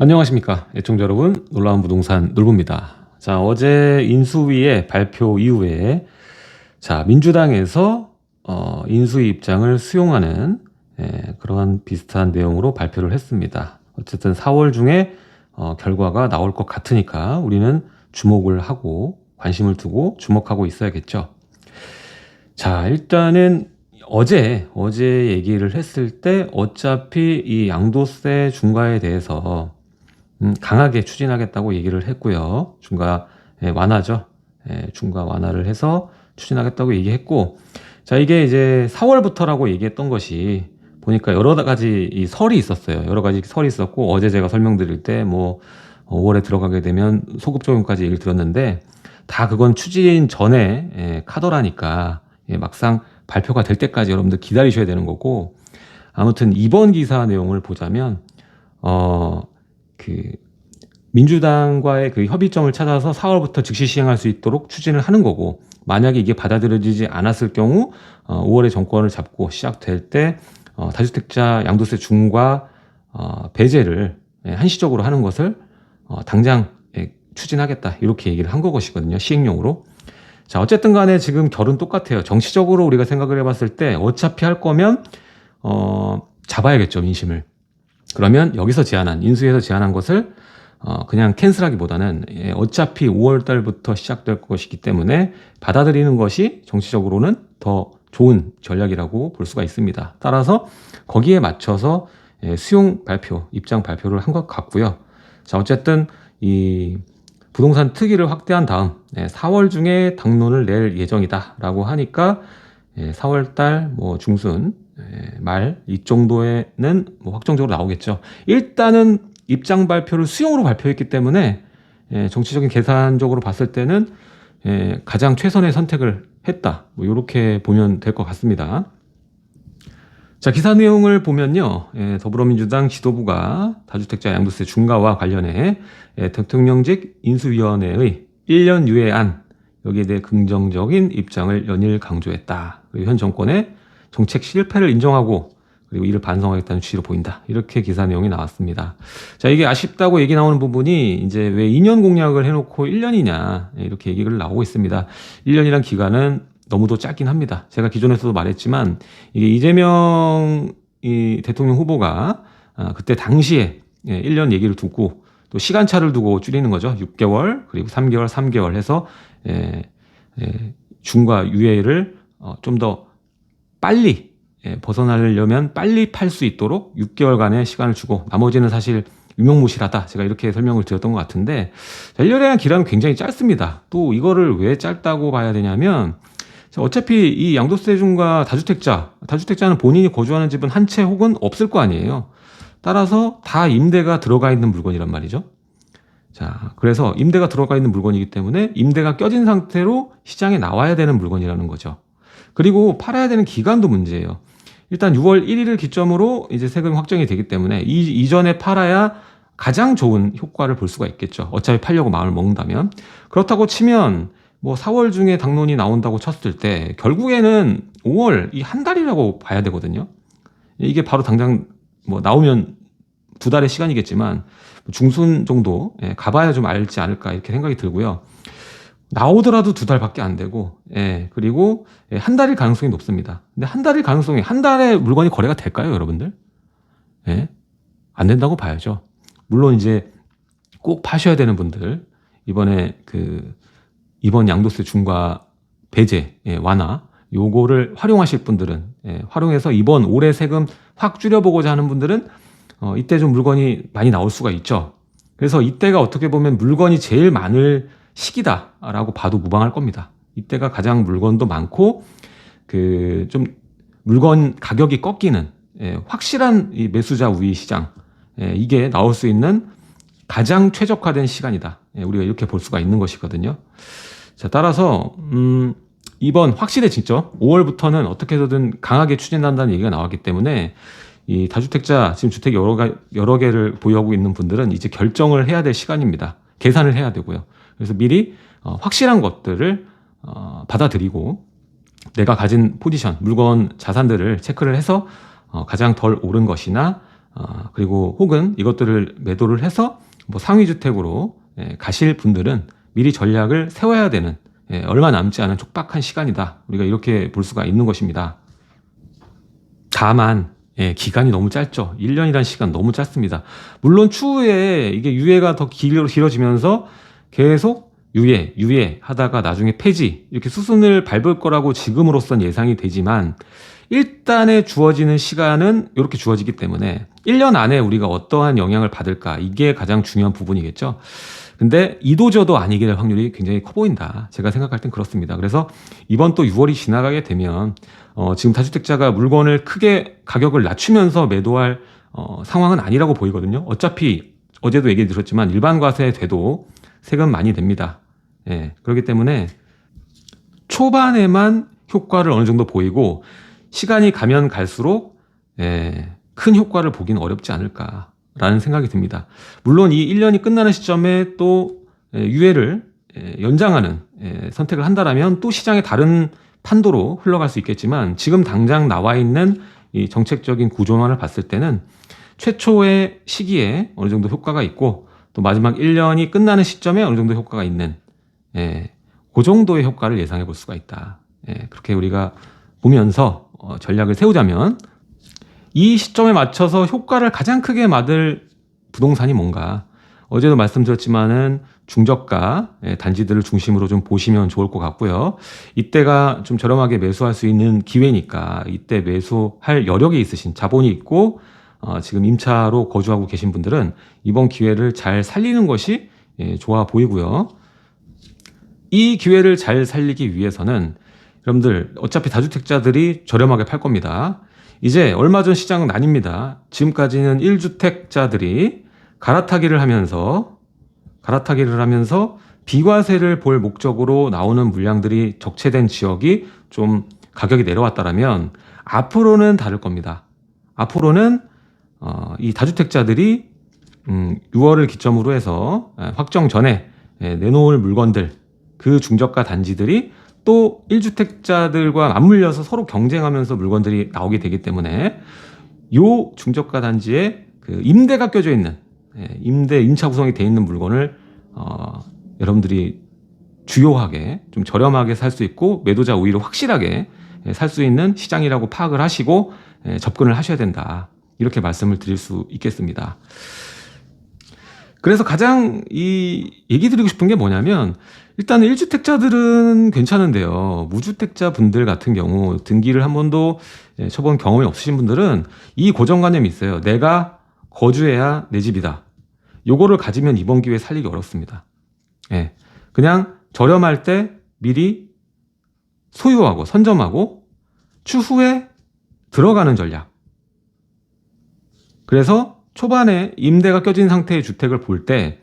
안녕하십니까 애청자 여러분, 놀라운 부동산 놀부입니다. 자, 어제 인수위의 발표 이후에 민주당에서 인수위 입장을 수용하는 그러한 비슷한 내용으로 발표를 했습니다. 어쨌든 4월 중에 결과가 나올 것 같으니까 우리는 주목을 하고 관심을 두고 주목하고 있어야겠죠. 자, 일단은 어제 얘기를 했을 때 어차피 이 양도세 중과에 대해서 강하게 추진하겠다고 얘기를 했고요. 중과 완화죠. 중과 완화를 해서 추진하겠다고 얘기했고, 자, 이게 이제 4월부터라고 얘기했던 것이 보니까 여러 가지 이 설이 있었어요. 여러 가지 설이 있었고, 어제 제가 설명드릴 때 5월에 들어가게 되면 소급 적용까지 얘기를 들었는데, 다 그건 추진 전에 카더라니까 막상 발표가 될 때까지 여러분들 기다리셔야 되는 거고, 아무튼 이번 기사 내용을 보자면 민주당과의 그 협의점을 찾아서 4월부터 즉시 시행할 수 있도록 추진을 하는 거고, 만약에 이게 받아들여지지 않았을 경우 5월에 정권을 잡고 시작될 때 다주택자 양도세 중과 배제를 한시적으로 하는 것을 당장 추진하겠다, 이렇게 얘기를 한 것이거든요, 시행령으로. 자, 어쨌든 간에 지금 결은 똑같아요. 정치적으로 우리가 생각을 해봤을 때 어차피 할 거면 잡아야겠죠, 민심을. 그러면 여기서 인수위에서 제안한 것을 그냥 캔슬하기보다는 어차피 5월 달부터 시작될 것이기 때문에 받아들이는 것이 정치적으로는 더 좋은 전략이라고 볼 수가 있습니다. 따라서 거기에 맞춰서 수용 발표, 입장 발표를 한 것 같고요. 자, 어쨌든 이 부동산 특위를 확대한 다음 4월 중에 당론을 낼 예정이다라고 하니까 4월 달 중순 말 이 정도에는 확정적으로 나오겠죠. 일단은 입장 발표를 수용으로 발표했기 때문에 정치적인 계산적으로 봤을 때는 가장 최선의 선택을 했다, 이렇게 보면 될 것 같습니다. 자, 기사 내용을 보면요, 더불어민주당 지도부가 다주택자 양도세 중과와 관련해 대통령직 인수위원회의 1년 유예안, 여기에 대해 긍정적인 입장을 연일 강조했다. 그리고 현 정권의 정책 실패를 인정하고 그리고 이를 반성하겠다는 취지로 보인다, 이렇게 기사 내용이 나왔습니다. 자, 이게 아쉽다고 얘기 나오는 부분이 이제 왜 2년 공약을 해놓고 1년이냐, 이렇게 얘기를 나오고 있습니다. 1년이란 기간은 너무도 짧긴 합니다. 제가 기존에서도 말했지만 이게 이재명 대통령 후보가 그때 당시에 1년 얘기를 두고 또 시간차를 두고 줄이는 거죠. 6개월 그리고 3개월 해서 중과 유예를 좀 더 빨리 벗어나려면 빨리 팔 수 있도록 6개월간의 시간을 주고, 나머지는 사실 유명무실하다, 제가 이렇게 설명을 드렸던 것 같은데, 1년에 대한 기간은 굉장히 짧습니다. 또 이거를 왜 짧다고 봐야 되냐면, 어차피 이 양도세 중과 다주택자는 본인이 거주하는 집은 한 채 혹은 없을 거 아니에요. 따라서 다 임대가 들어가 있는 물건이란 말이죠. 자, 그래서 임대가 들어가 있는 물건이기 때문에 임대가 껴진 상태로 시장에 나와야 되는 물건이라는 거죠. 그리고 팔아야 되는 기간도 문제예요. 일단 6월 1일을 기점으로 이제 세금이 확정이 되기 때문에 이전에 팔아야 가장 좋은 효과를 볼 수가 있겠죠. 어차피 팔려고 마음을 먹는다면. 그렇다고 치면 4월 중에 당론이 나온다고 쳤을 때 결국에는 5월 이 한 달이라고 봐야 되거든요. 이게 바로 당장 나오면 2달의 시간이겠지만 중순 정도 가봐야 좀 알지 않을까, 이렇게 생각이 들고요. 나오더라도 2달밖에 안 되고, 그리고 한 달일 가능성이 높습니다. 근데 한 달에 물건이 거래가 될까요, 여러분들? 안 된다고 봐야죠. 물론 이제 꼭 파셔야 되는 분들, 이번 양도세 중과 배제 완화, 요거를 활용하실 분들은, 활용해서 이번 올해 세금 확 줄여보고자 하는 분들은 이때 좀 물건이 많이 나올 수가 있죠. 그래서 이때가 어떻게 보면 물건이 제일 많을 시기다라고 봐도 무방할 겁니다. 이때가 가장 물건도 많고 좀 물건 가격이 꺾이는 확실한 이 매수자 우위 시장, 이게 나올 수 있는 가장 최적화된 시간이다, 우리가 이렇게 볼 수가 있는 것이거든요. 자, 따라서 이번 확실해지죠. 5월부터는 어떻게 해서든 강하게 추진한다는 얘기가 나왔기 때문에 이 다주택자 지금 주택 여러 개를 보유하고 있는 분들은 이제 결정을 해야 될 시간입니다. 계산을 해야 되고요. 그래서 미리 확실한 것들을 받아들이고 내가 가진 포지션, 물건, 자산들을 체크를 해서 가장 덜 오른 것이나 그리고 혹은 이것들을 매도를 해서 뭐 상위주택으로 가실 분들은 미리 전략을 세워야 되는 얼마 남지 않은 촉박한 시간이다. 우리가 이렇게 볼 수가 있는 것입니다. 다만 기간이 너무 짧죠. 1년이라는 시간 너무 짧습니다. 물론 추후에 이게 유예가 더 길어지면서 계속 유예 하다가 나중에 폐지 이렇게 수순을 밟을 거라고 지금으로선 예상이 되지만 일단에 주어지는 시간은 이렇게 주어지기 때문에 1년 안에 우리가 어떠한 영향을 받을까 이게 가장 중요한 부분이겠죠. 근데 이도저도 아니게 될 확률이 굉장히 커 보인다. 제가 생각할 땐 그렇습니다. 그래서 이번 또 6월이 지나가게 되면 지금 다주택자가 물건을 크게 가격을 낮추면서 매도할 상황은 아니라고 보이거든요. 어차피 어제도 얘기 드렸지만 일반 과세 돼도 세금 많이 냅니다. 그렇기 때문에 초반에만 효과를 어느 정도 보이고 시간이 가면 갈수록 큰 효과를 보기는 어렵지 않을까라는 생각이 듭니다. 물론 이 1년이 끝나는 시점에 또 유예를 연장하는 선택을 한다라면 또 시장의 다른 판도로 흘러갈 수 있겠지만 지금 당장 나와 있는 이 정책적인 구조만을 봤을 때는 최초의 시기에 어느 정도 효과가 있고 또 마지막 1년이 끝나는 시점에 어느 정도 효과가 있는 그 정도의 효과를 예상해 볼 수가 있다. 그렇게 우리가 보면서 전략을 세우자면 이 시점에 맞춰서 효과를 가장 크게 받을 부동산이 뭔가 어제도 말씀드렸지만은 중저가 단지들을 중심으로 좀 보시면 좋을 것 같고요. 이때가 좀 저렴하게 매수할 수 있는 기회니까 이때 매수할 여력이 있으신 자본이 있고 지금 임차로 거주하고 계신 분들은 이번 기회를 잘 살리는 것이 좋아 보이고요. 이 기회를 잘 살리기 위해서는 여러분들 어차피 다주택자들이 저렴하게 팔 겁니다. 이제 얼마 전 시장은 아닙니다. 지금까지는 1주택자들이 갈아타기를 하면서 비과세를 볼 목적으로 나오는 물량들이 적체된 지역이 좀 가격이 내려왔다라면 앞으로는 다를 겁니다. 앞으로는 이 다주택자들이 6월을 기점으로 해서 확정 전에 내놓을 물건들 그 중저가 단지들이 또 1주택자들과 맞물려서 서로 경쟁하면서 물건들이 나오게 되기 때문에 요 중저가 단지에 그 임대가 껴져 있는 임차 구성이 되어 있는 물건을 여러분들이 주요하게 좀 저렴하게 살 수 있고 매도자 우위로 확실하게 살 수 있는 시장이라고 파악을 하시고 접근을 하셔야 된다. 이렇게 말씀을 드릴 수 있겠습니다. 그래서 가장 얘기 드리고 싶은 게 뭐냐면 일단 1주택자들은 괜찮은데요. 무주택자 분들 같은 경우 등기를 한 번도 쳐본 경험이 없으신 분들은 이 고정관념이 있어요. 내가 거주해야 내 집이다. 요거를 가지면 이번 기회에 살리기 어렵습니다. 그냥 저렴할 때 미리 소유하고 선점하고 추후에 들어가는 전략. 그래서 초반에 임대가 껴진 상태의 주택을 볼 때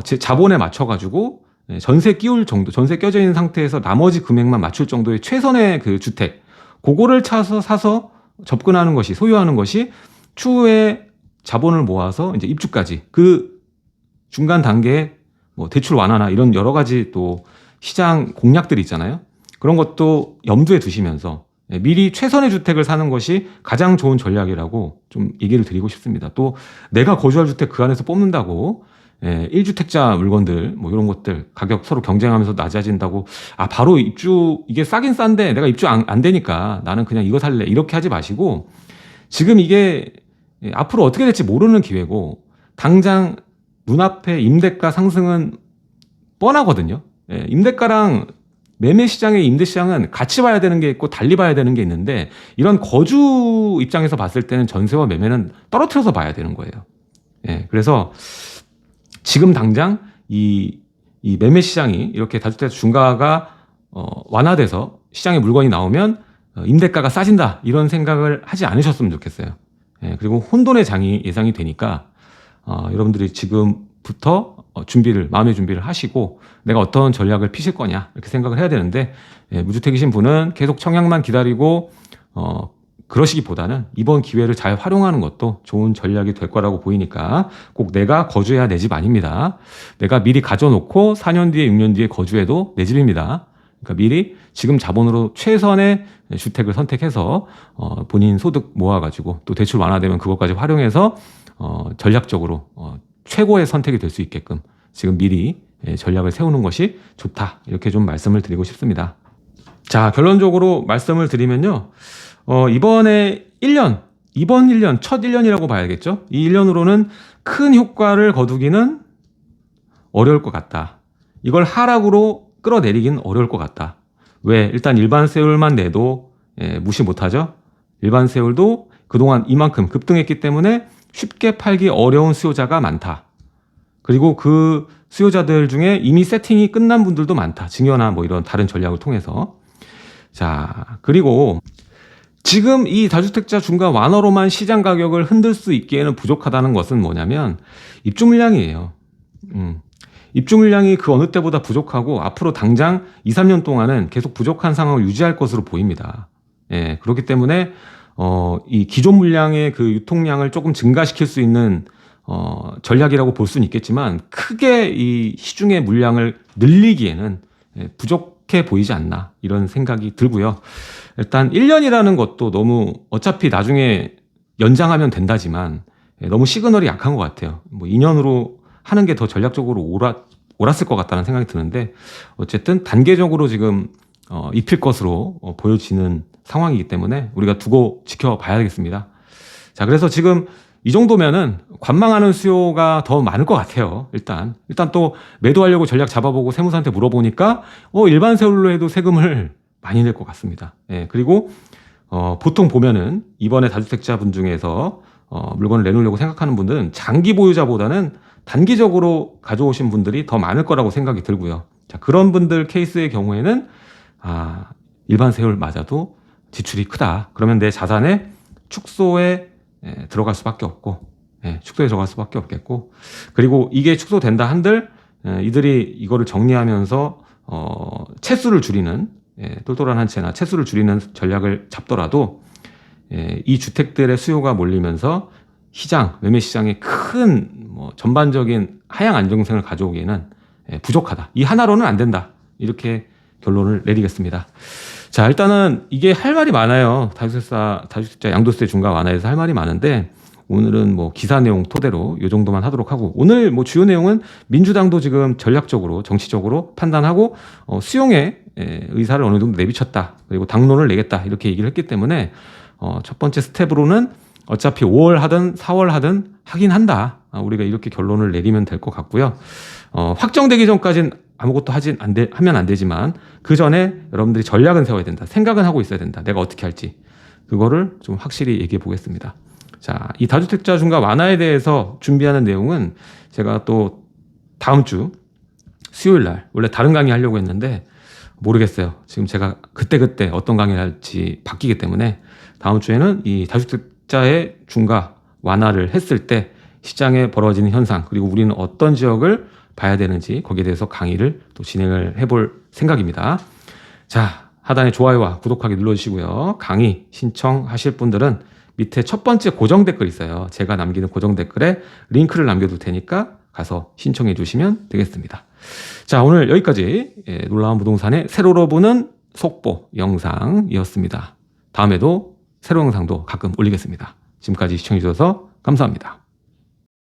제 자본에 맞춰가지고 전세 끼울 정도, 전세 껴져 있는 상태에서 나머지 금액만 맞출 정도의 최선의 그 주택, 그거를 사서 접근하는 것이, 소유하는 것이 추후에 자본을 모아서 이제 입주까지 그 중간 단계에 뭐 대출 완화나 이런 여러 가지 또 시장 공략들이 있잖아요. 그런 것도 염두에 두시면서 미리 최선의 주택을 사는 것이 가장 좋은 전략이라고 좀 얘기를 드리고 싶습니다. 또 내가 거주할 주택 그 안에서 뽑는다고 1주택자 물건들 뭐 이런 것들 가격 서로 경쟁하면서 낮아진다고 바로 입주 이게 싸긴 싼데 내가 입주 안 되니까 나는 그냥 이거 살래 이렇게 하지 마시고 지금 이게 앞으로 어떻게 될지 모르는 기회고 당장 눈앞에 임대가 상승은 뻔하거든요. 임대가랑 매매 시장의 임대 시장은 같이 봐야 되는 게 있고 달리 봐야 되는 게 있는데 이런 거주 입장에서 봤을 때는 전세와 매매는 떨어뜨려서 봐야 되는 거예요. 그래서 지금 당장 이 매매 시장이 이렇게 다주택자 중가가 완화돼서 시장에 물건이 나오면 임대가가 싸진다 이런 생각을 하지 않으셨으면 좋겠어요. 그리고 혼돈의 장이 예상이 되니까 여러분들이 지금부터 마음의 준비를 하시고 내가 어떤 전략을 피실 거냐 이렇게 생각을 해야 되는데 무주택이신 분은 계속 청약만 기다리고 그러시기보다는 이번 기회를 잘 활용하는 것도 좋은 전략이 될 거라고 보이니까 꼭 내가 거주해야 내 집 아닙니다. 내가 미리 가져놓고 4년 뒤에 6년 뒤에 거주해도 내 집입니다. 그러니까 미리 지금 자본으로 최선의 주택을 선택해서 본인 소득 모아가지고 또 대출 완화되면 그것까지 활용해서 전략적으로 최고의 선택이 될 수 있게끔 지금 미리 전략을 세우는 것이 좋다. 이렇게 좀 말씀을 드리고 싶습니다. 자, 결론적으로 말씀을 드리면요. 이번에 1년, 이번 1년, 첫 1년이라고 봐야겠죠? 이 1년으로는 큰 효과를 거두기는 어려울 것 같다. 이걸 하락으로 끌어내리긴 어려울 것 같다. 왜? 일단 일반 세율만 내도 무시 못하죠? 일반 세율도 그동안 이만큼 급등했기 때문에 쉽게 팔기 어려운 수요자가 많다. 그리고 그 수요자들 중에 이미 세팅이 끝난 분들도 많다. 증여나 뭐 이런 다른 전략을 통해서. 자, 그리고 지금 이 다주택자 중과 완화로만 시장 가격을 흔들 수 있기에는 부족하다는 것은 뭐냐면 입주 물량이에요. 입주 물량이 그 어느 때보다 부족하고 앞으로 당장 2, 3년 동안은 계속 부족한 상황을 유지할 것으로 보입니다. 예, 그렇기 때문에 이 기존 물량의 그 유통량을 조금 증가시킬 수 있는 전략이라고 볼 수는 있겠지만 크게 이 시중의 물량을 늘리기에는 부족해 보이지 않나 이런 생각이 들고요. 일단 1년이라는 것도 너무 어차피 나중에 연장하면 된다지만 너무 시그널이 약한 것 같아요. 뭐 2년으로 하는 게 더 전략적으로 옳았을 것 같다는 생각이 드는데 어쨌든 단계적으로 지금 입힐 것으로 보여지는 상황이기 때문에 우리가 두고 지켜봐야겠습니다. 자, 그래서 지금 이 정도면은 관망하는 수요가 더 많을 것 같아요. 일단 또 매도하려고 전략 잡아보고 세무사한테 물어보니까 일반 세율로 해도 세금을 많이 낼 것 같습니다. 예, 그리고 보통 보면은 이번에 다주택자 분 중에서 물건을 내놓으려고 생각하는 분들은 장기 보유자보다는 단기적으로 가져오신 분들이 더 많을 거라고 생각이 들고요. 자, 그런 분들 케이스의 경우에는 일반 세율 맞아도 지출이 크다. 그러면 내 자산의 축소에 들어갈 수밖에 없고, 축소에 들어갈 수밖에 없겠고, 그리고 이게 축소된다 한들 이들이 이거를 정리하면서 채수를 줄이는 똘똘한 한 채나 채수를 줄이는 전략을 잡더라도 이 주택들의 수요가 몰리면서 시장, 매매 시장에 큰 전반적인 하향 안정성을 가져오기에는 부족하다. 이 하나로는 안 된다. 이렇게 결론을 내리겠습니다. 자, 일단은 이게 할 말이 많아요. 다주택자 양도세 중과 완화에서 할 말이 많은데 오늘은 뭐 기사 내용 토대로 이 정도만 하도록 하고 오늘 뭐 주요 내용은 민주당도 지금 전략적으로 정치적으로 판단하고 수용의 의사를 어느 정도 내비쳤다. 그리고 당론을 내겠다. 이렇게 얘기를 했기 때문에 첫 번째 스텝으로는 어차피 5월 하든 4월 하든 하긴 한다. 우리가 이렇게 결론을 내리면 될 것 같고요. 확정되기 전까지는 아무것도 하면 안 되지만 그 전에 여러분들이 전략은 세워야 된다. 생각은 하고 있어야 된다. 내가 어떻게 할지. 그거를 좀 확실히 얘기해 보겠습니다. 자, 이 다주택자 중과 완화에 대해서 준비하는 내용은 제가 또 다음 주 수요일 날 원래 다른 강의 하려고 했는데 모르겠어요. 지금 제가 그때 어떤 강의를 할지 바뀌기 때문에 다음 주에는 이 다주택자의 중과 완화를 했을 때 시장에 벌어지는 현상 그리고 우리는 어떤 지역을 봐야 되는지 거기에 대해서 강의를 또 진행을 해볼 생각입니다. 자, 하단에 좋아요와 구독하기 눌러주시고요. 강의 신청하실 분들은 밑에 첫 번째 고정 댓글 있어요. 제가 남기는 고정 댓글에 링크를 남겨둘 테니까 가서 신청해 주시면 되겠습니다. 자, 오늘 여기까지 놀라운 부동산의 세로로 보는 속보 영상이었습니다. 다음에도 새로운 영상도 가끔 올리겠습니다. 지금까지 시청해 주셔서 감사합니다.